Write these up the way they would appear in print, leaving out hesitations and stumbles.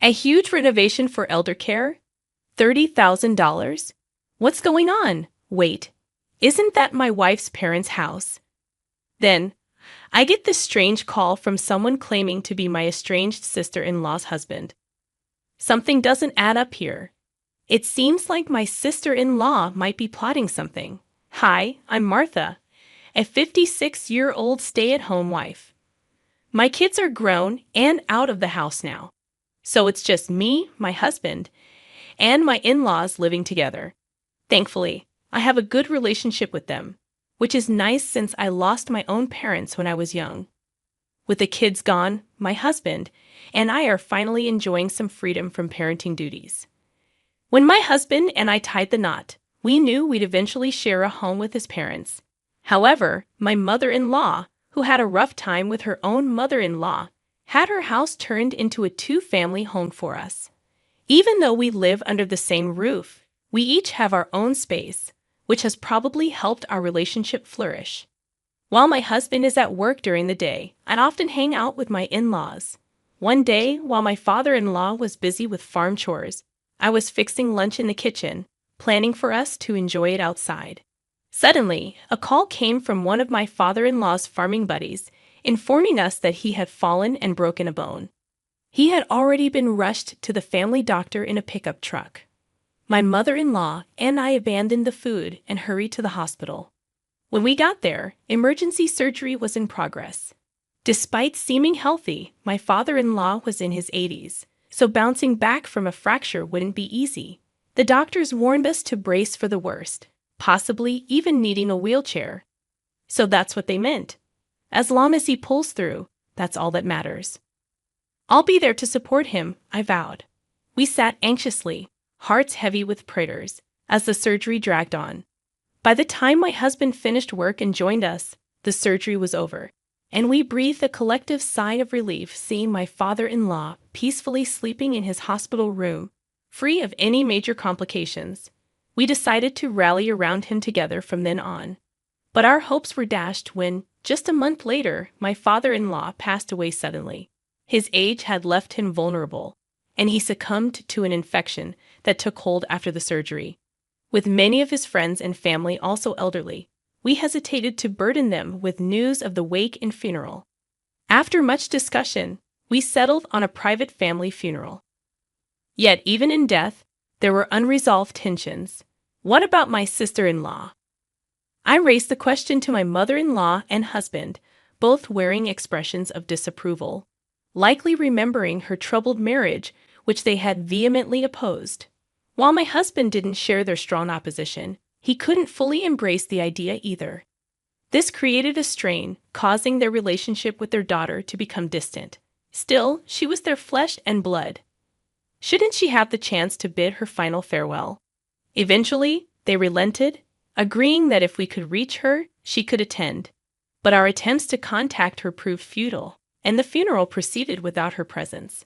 A huge renovation for elder care? $30,000? What's going on? Wait, isn't that my wife's parents' house? Then, I get this strange call from someone claiming to be my estranged sister-in-law's husband. Something doesn't add up here. It seems like my sister-in-law might be plotting something. Hi, I'm Martha, a 56-year-old stay-at-home wife. My kids are grown and out of the house now. So it's just me, my husband, and my in-laws living together. Thankfully, I have a good relationship with them, which is nice since I lost my own parents when I was young. With the kids gone, my husband and I are finally enjoying some freedom from parenting duties. When my husband and I tied the knot, we knew we'd eventually share a home with his parents. However, my mother-in-law, who had a rough time with her own mother-in-law, had her house turned into a two-family home for us. Even though we live under the same roof, we each have our own space, which has probably helped our relationship flourish. While my husband is at work during the day, I'd often hang out with my in-laws. One day, while my father-in-law was busy with farm chores, I was fixing lunch in the kitchen, planning for us to enjoy it outside. Suddenly, a call came from one of my father-in-law's farming buddies, informing us that he had fallen and broken a bone. He had already been rushed to the family doctor in a pickup truck. My mother-in-law and I abandoned the food and hurried to the hospital. When we got there, emergency surgery was in progress. Despite seeming healthy, my father-in-law was in his 80s, so bouncing back from a fracture wouldn't be easy. The doctors warned us to brace for the worst, possibly even needing a wheelchair. So that's what they meant. As long as he pulls through, that's all that matters. I'll be there to support him, I vowed. We sat anxiously, hearts heavy with prayers, as the surgery dragged on. By the time my husband finished work and joined us, the surgery was over, and we breathed a collective sigh of relief seeing my father-in-law peacefully sleeping in his hospital room, free of any major complications. We decided to rally around him together from then on. But our hopes were dashed when, just a month later, my father-in-law passed away suddenly. His age had left him vulnerable, and he succumbed to an infection that took hold after the surgery. With many of his friends and family also elderly, we hesitated to burden them with news of the wake and funeral. After much discussion, we settled on a private family funeral. Yet even in death, there were unresolved tensions. What about my sister-in-law? I raised the question to my mother-in-law and husband, both wearing expressions of disapproval, likely remembering her troubled marriage, which they had vehemently opposed. While my husband didn't share their strong opposition, he couldn't fully embrace the idea either. This created a strain, causing their relationship with their daughter to become distant. Still, she was their flesh and blood. Shouldn't she have the chance to bid her final farewell? Eventually, they relented, agreeing that if we could reach her, she could attend. But our attempts to contact her proved futile, and the funeral proceeded without her presence.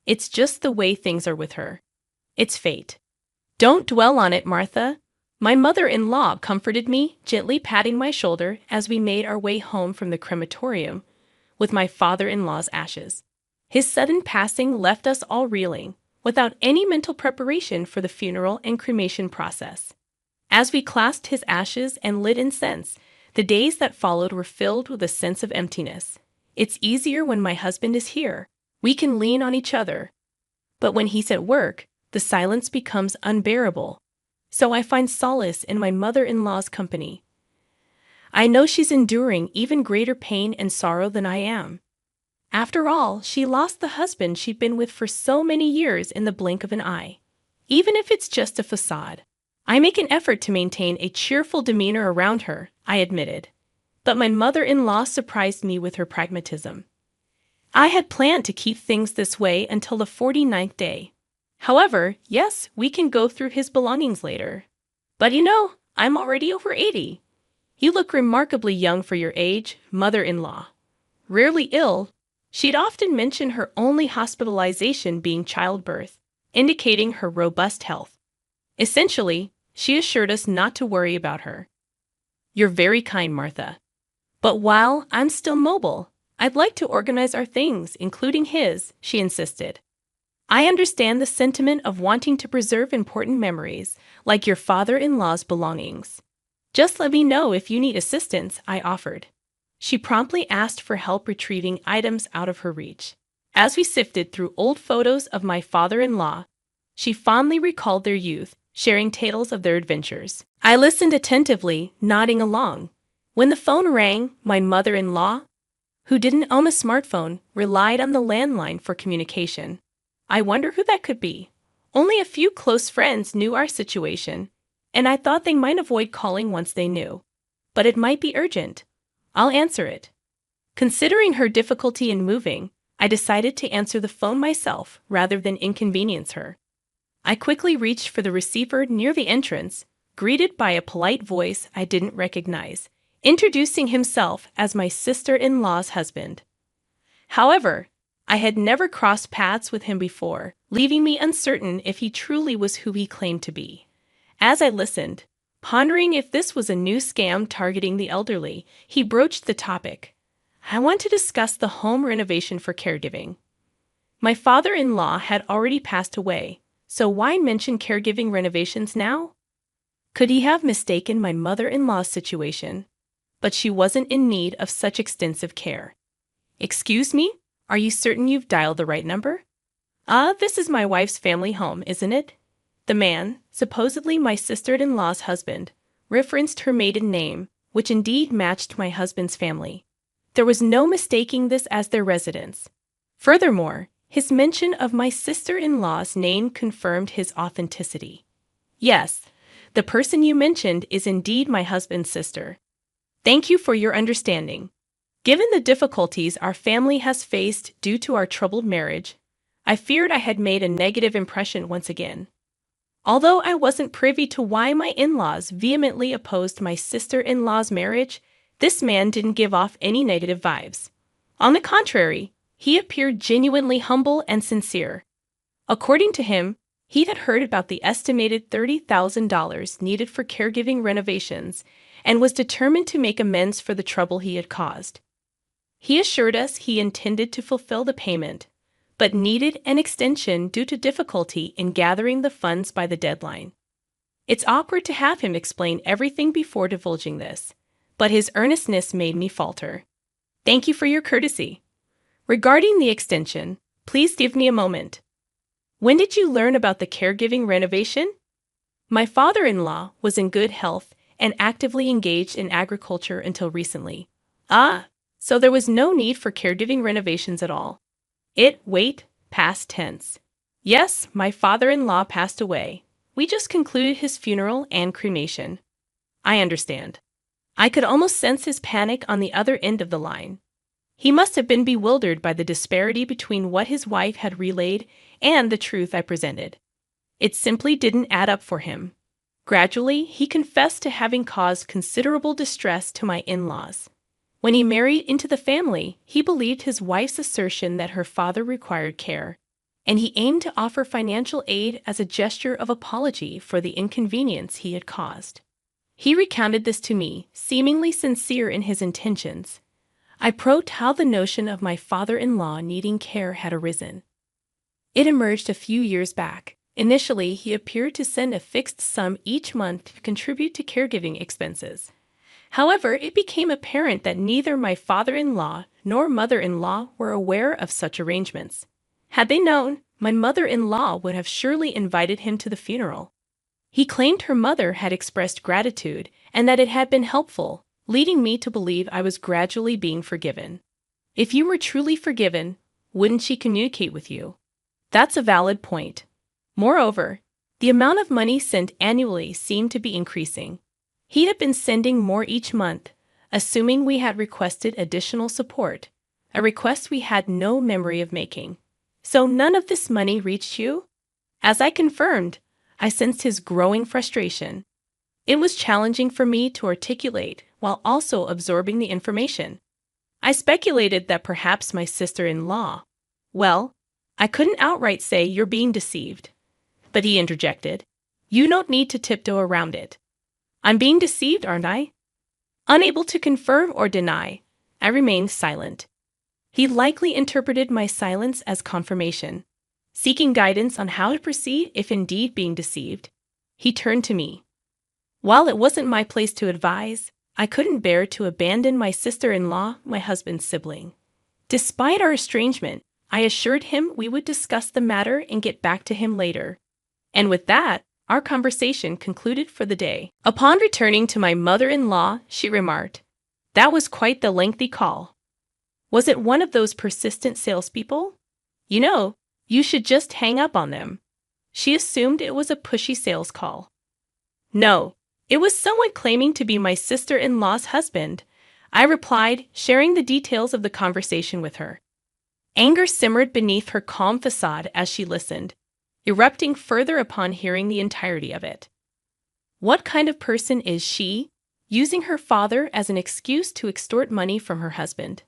It's just the way things are with her. It's fate. Don't dwell on it, Martha. My mother-in-law comforted me, gently patting my shoulder as we made our way home from the crematorium with my father-in-law's ashes. His sudden passing left us all reeling, without any mental preparation for the funeral and cremation process. As we clasped his ashes and lit incense, the days that followed were filled with a sense of emptiness. It's easier when my husband is here. We can lean on each other. But when he's at work, the silence becomes unbearable. So I find solace in my mother-in-law's company. I know she's enduring even greater pain and sorrow than I am. After all, she lost the husband she'd been with for so many years in the blink of an eye. Even if it's just a facade. I make an effort to maintain a cheerful demeanor around her, I admitted. But my mother-in-law surprised me with her pragmatism. I had planned to keep things this way until the 49th day. However, yes, we can go through his belongings later. But I'm already over 80. You look remarkably young for your age, mother-in-law. Rarely ill, she'd often mention her only hospitalization being childbirth, indicating her robust health. Essentially, she assured us not to worry about her. You're very kind, Martha. But while I'm still mobile, I'd like to organize our things, including his, she insisted. I understand the sentiment of wanting to preserve important memories, like your father-in-law's belongings. Just let me know if you need assistance, I offered. She promptly asked for help retrieving items out of her reach. As we sifted through old photos of my father-in-law, she fondly recalled their youth, sharing tales of their adventures. I listened attentively, nodding along. When the phone rang, my mother-in-law, who didn't own a smartphone, relied on the landline for communication. I wonder who that could be. Only a few close friends knew our situation, and I thought they might avoid calling once they knew. But it might be urgent. I'll answer it. Considering her difficulty in moving, I decided to answer the phone myself rather than inconvenience her. I quickly reached for the receiver near the entrance, greeted by a polite voice I didn't recognize, introducing himself as my sister-in-law's husband. However, I had never crossed paths with him before, leaving me uncertain if he truly was who he claimed to be. As I listened, pondering if this was a new scam targeting the elderly, he broached the topic. I want to discuss the home renovation for caregiving. My father-in-law had already passed away, so why mention caregiving renovations now? Could he have mistaken my mother-in-law's situation? But she wasn't in need of such extensive care. Excuse me? Are you certain you've dialed the right number? This is my wife's family home, isn't it? The man, supposedly my sister-in-law's husband, referenced her maiden name, which indeed matched my husband's family. There was no mistaking this as their residence. Furthermore, his mention of my sister-in-law's name confirmed his authenticity. Yes, the person you mentioned is indeed my husband's sister. Thank you for your understanding. Given the difficulties our family has faced due to our troubled marriage, I feared I had made a negative impression once again. Although I wasn't privy to why my in-laws vehemently opposed my sister-in-law's marriage, this man didn't give off any negative vibes. On the contrary, he appeared genuinely humble and sincere. According to him, he had heard about the estimated $30,000 needed for caregiving renovations and was determined to make amends for the trouble he had caused. He assured us he intended to fulfill the payment, but needed an extension due to difficulty in gathering the funds by the deadline. It's awkward to have him explain everything before divulging this, but his earnestness made me falter. Thank you for your courtesy. Regarding the extension, please give me a moment. When did you learn about the caregiving renovation? My father-in-law was in good health and actively engaged in agriculture until recently. So there was no need for caregiving renovations at all. Past tense. Yes, my father-in-law passed away. We just concluded his funeral and cremation. I understand. I could almost sense his panic on the other end of the line. He must have been bewildered by the disparity between what his wife had relayed and the truth I presented. It simply didn't add up for him. Gradually, he confessed to having caused considerable distress to my in-laws. When he married into the family, he believed his wife's assertion that her father required care, and he aimed to offer financial aid as a gesture of apology for the inconvenience he had caused. He recounted this to me, seemingly sincere in his intentions. I probed how the notion of my father-in-law needing care had arisen. It emerged a few years back. Initially, he appeared to send a fixed sum each month to contribute to caregiving expenses. However, it became apparent that neither my father-in-law nor mother-in-law were aware of such arrangements. Had they known, my mother-in-law would have surely invited him to the funeral. He claimed her mother had expressed gratitude and that it had been helpful, leading me to believe I was gradually being forgiven. If you were truly forgiven, wouldn't she communicate with you? That's a valid point. Moreover, the amount of money sent annually seemed to be increasing. He had been sending more each month, assuming we had requested additional support, a request we had no memory of making. So none of this money reached you? As I confirmed, I sensed his growing frustration. It was challenging for me to articulate while also absorbing the information. I speculated that perhaps my sister-in-law. Well, I couldn't outright say you're being deceived. But he interjected. You don't need to tiptoe around it. I'm being deceived, aren't I? Unable to confirm or deny, I remained silent. He likely interpreted my silence as confirmation. Seeking guidance on how to proceed if indeed being deceived, he turned to me. While it wasn't my place to advise, I couldn't bear to abandon my sister-in-law, my husband's sibling. Despite our estrangement, I assured him we would discuss the matter and get back to him later. And with that, our conversation concluded for the day. Upon returning to my mother-in-law, she remarked, "That was quite the lengthy call. Was it one of those persistent salespeople? You know, you should just hang up on them." She assumed it was a pushy sales call. "No, it was someone claiming to be my sister-in-law's husband," I replied, sharing the details of the conversation with her. Anger simmered beneath her calm facade as she listened, erupting further upon hearing the entirety of it. What kind of person is she, using her father as an excuse to extort money from her husband?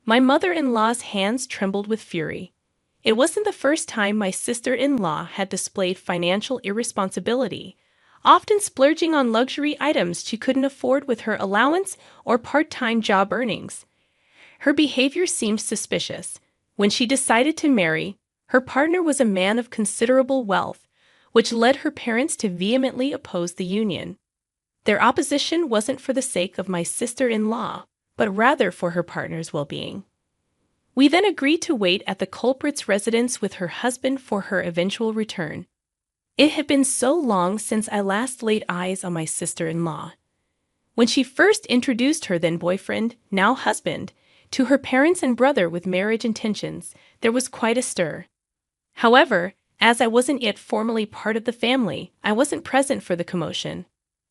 My mother-in-law's hands trembled with fury. It wasn't the first time my sister-in-law had displayed financial irresponsibility, often splurging on luxury items she couldn't afford with her allowance or part-time job earnings. Her behavior seemed suspicious. When she decided to marry, her partner was a man of considerable wealth, which led her parents to vehemently oppose the union. Their opposition wasn't for the sake of my sister-in-law, but rather for her partner's well-being. We then agreed to wait at the culprit's residence with her husband for her eventual return. It had been so long since I last laid eyes on my sister-in-law. When she first introduced her then-boyfriend, now husband, to her parents and brother with marriage intentions, there was quite a stir. However, as I wasn't yet formally part of the family, I wasn't present for the commotion.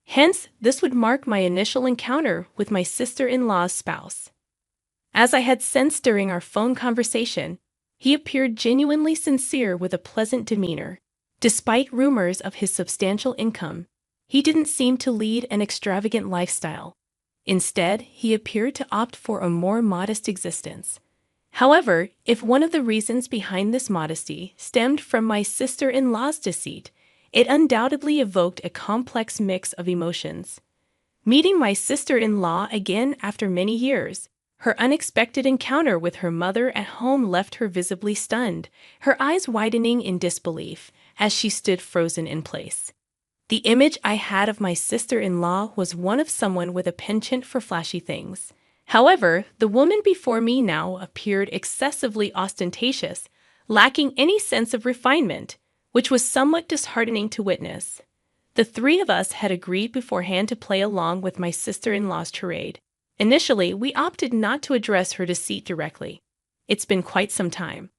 Hence, this would mark my initial encounter with my sister-in-law's spouse. As I had sensed during our phone conversation, he appeared genuinely sincere with a pleasant demeanor. Despite rumors of his substantial income, he didn't seem to lead an extravagant lifestyle. Instead, he appeared to opt for a more modest existence. However, if one of the reasons behind this modesty stemmed from my sister-in-law's deceit, it undoubtedly evoked a complex mix of emotions. Meeting my sister-in-law again after many years, her unexpected encounter with her mother at home left her visibly stunned, her eyes widening in disbelief as she stood frozen in place. The image I had of my sister-in-law was one of someone with a penchant for flashy things. However, the woman before me now appeared excessively ostentatious, lacking any sense of refinement, which was somewhat disheartening to witness. The three of us had agreed beforehand to play along with my sister-in-law's charade. Initially, we opted not to address her deceit directly. "It's been quite some time.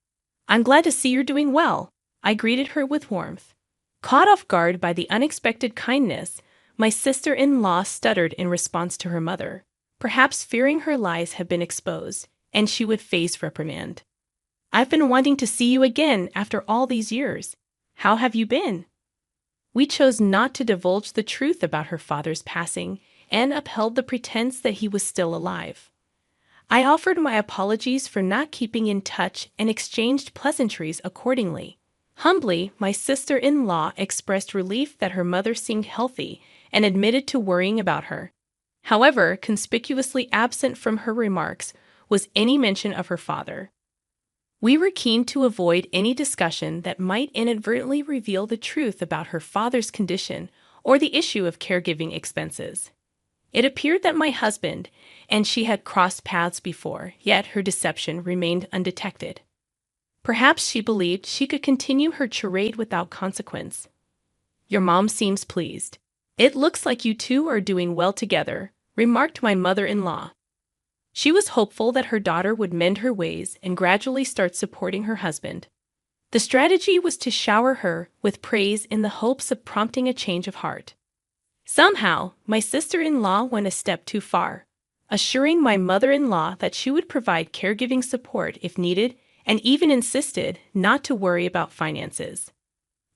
I'm glad to see you're doing well," I greeted her with warmth. Caught off guard by the unexpected kindness, my sister-in-law stuttered in response to her mother, perhaps fearing her lies had been exposed, and she would face reprimand. "I've been wanting to see you again after all these years. How have you been?" We chose not to divulge the truth about her father's passing and upheld the pretense that he was still alive. I offered my apologies for not keeping in touch and exchanged pleasantries accordingly. Humbly, my sister-in-law expressed relief that her mother seemed healthy and admitted to worrying about her. However, conspicuously absent from her remarks was any mention of her father. We were keen to avoid any discussion that might inadvertently reveal the truth about her father's condition or the issue of caregiving expenses. It appeared that my husband and she had crossed paths before, yet her deception remained undetected. Perhaps she believed she could continue her charade without consequence. "Your mom seems pleased. It looks like you two are doing well together," remarked my mother-in-law. She was hopeful that her daughter would mend her ways and gradually start supporting her husband. The strategy was to shower her with praise in the hopes of prompting a change of heart. Somehow, my sister-in-law went a step too far, assuring my mother-in-law that she would provide caregiving support if needed and even insisted not to worry about finances.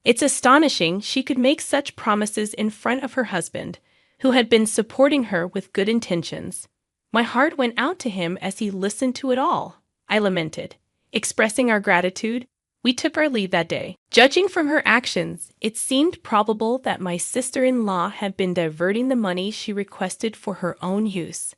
It's astonishing she could make such promises in front of her husband, who had been supporting her with good intentions. My heart went out to him as he listened to it all, I lamented. Expressing our gratitude, we took our leave that day. Judging from her actions, it seemed probable that my sister-in-law had been diverting the money she requested for her own use.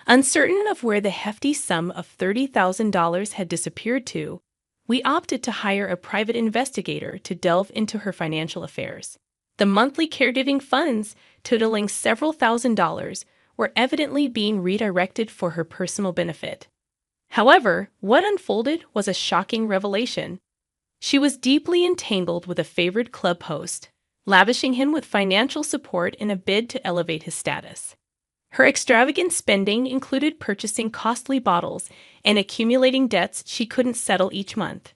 Uncertain of where the hefty sum of $30,000 had disappeared to, we opted to hire a private investigator to delve into her financial affairs. The monthly caregiving funds, totaling several $1,000s, were evidently being redirected for her personal benefit. However, what unfolded was a shocking revelation. She was deeply entangled with a favored club host, lavishing him with financial support in a bid to elevate his status. Her extravagant spending included purchasing costly bottles and accumulating debts she couldn't settle each month.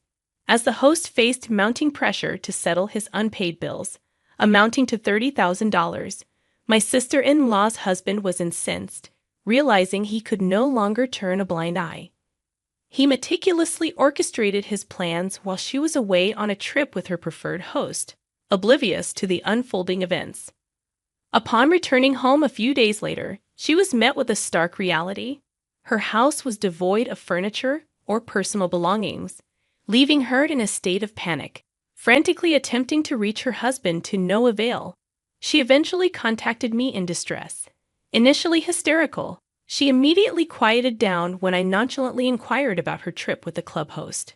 As the host faced mounting pressure to settle his unpaid bills, amounting to $30,000, my sister-in-law's husband was incensed, realizing he could no longer turn a blind eye. He meticulously orchestrated his plans while she was away on a trip with her preferred host, oblivious to the unfolding events. Upon returning home a few days later, she was met with a stark reality. Her house was devoid of furniture or personal belongings, leaving her in a state of panic, frantically attempting to reach her husband to no avail. She eventually contacted me in distress. Initially hysterical, she immediately quieted down when I nonchalantly inquired about her trip with the club host.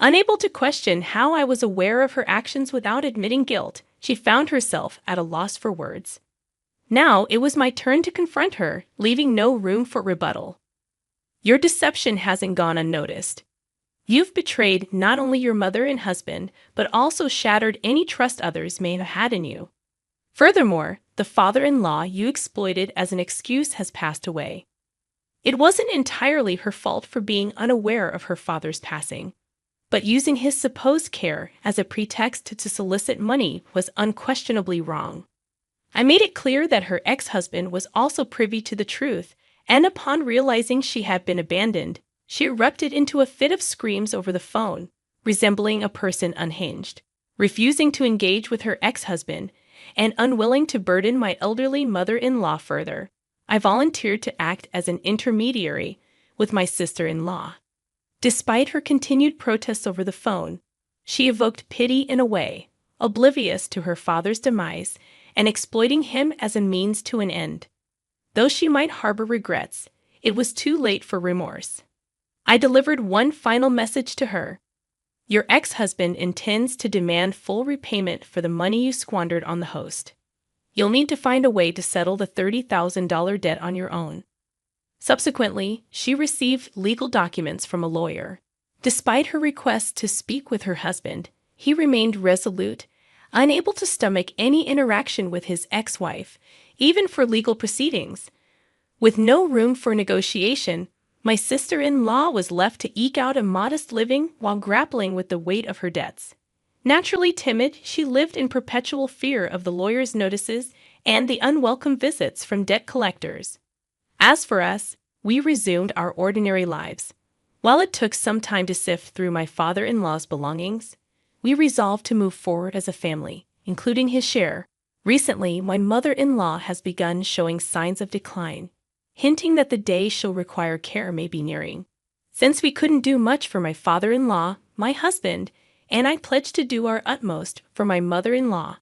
Unable to question how I was aware of her actions without admitting guilt, she found herself at a loss for words. Now it was my turn to confront her, leaving no room for rebuttal. Your deception hasn't gone unnoticed. You've betrayed not only your mother and husband, but also shattered any trust others may have had in you. Furthermore, the father-in-law you exploited as an excuse has passed away. It wasn't entirely her fault for being unaware of her father's passing, but using his supposed care as a pretext to solicit money was unquestionably wrong. I made it clear that her ex-husband was also privy to the truth, and upon realizing she had been abandoned, she erupted into a fit of screams over the phone, resembling a person unhinged. Refusing to engage with her ex-husband and unwilling to burden my elderly mother-in-law further, I volunteered to act as an intermediary with my sister-in-law. Despite her continued protests over the phone, she evoked pity in a way, oblivious to her father's demise and exploiting him as a means to an end. Though she might harbor regrets, it was too late for remorse. I delivered one final message to her. Your ex-husband intends to demand full repayment for the money you squandered on the host. You'll need to find a way to settle the $30,000 debt on your own. Subsequently, she received legal documents from a lawyer. Despite her request to speak with her husband, he remained resolute, unable to stomach any interaction with his ex-wife, even for legal proceedings. With no room for negotiation, my sister-in-law was left to eke out a modest living while grappling with the weight of her debts. Naturally timid, she lived in perpetual fear of the lawyer's notices and the unwelcome visits from debt collectors. As for us, we resumed our ordinary lives. While it took some time to sift through my father-in-law's belongings, we resolved to move forward as a family, including his share. Recently, my mother-in-law has begun showing signs of decline, hinting that the day she'll require care may be nearing. Since we couldn't do much for my father-in-law, my husband, and I pledged to do our utmost for my mother-in-law,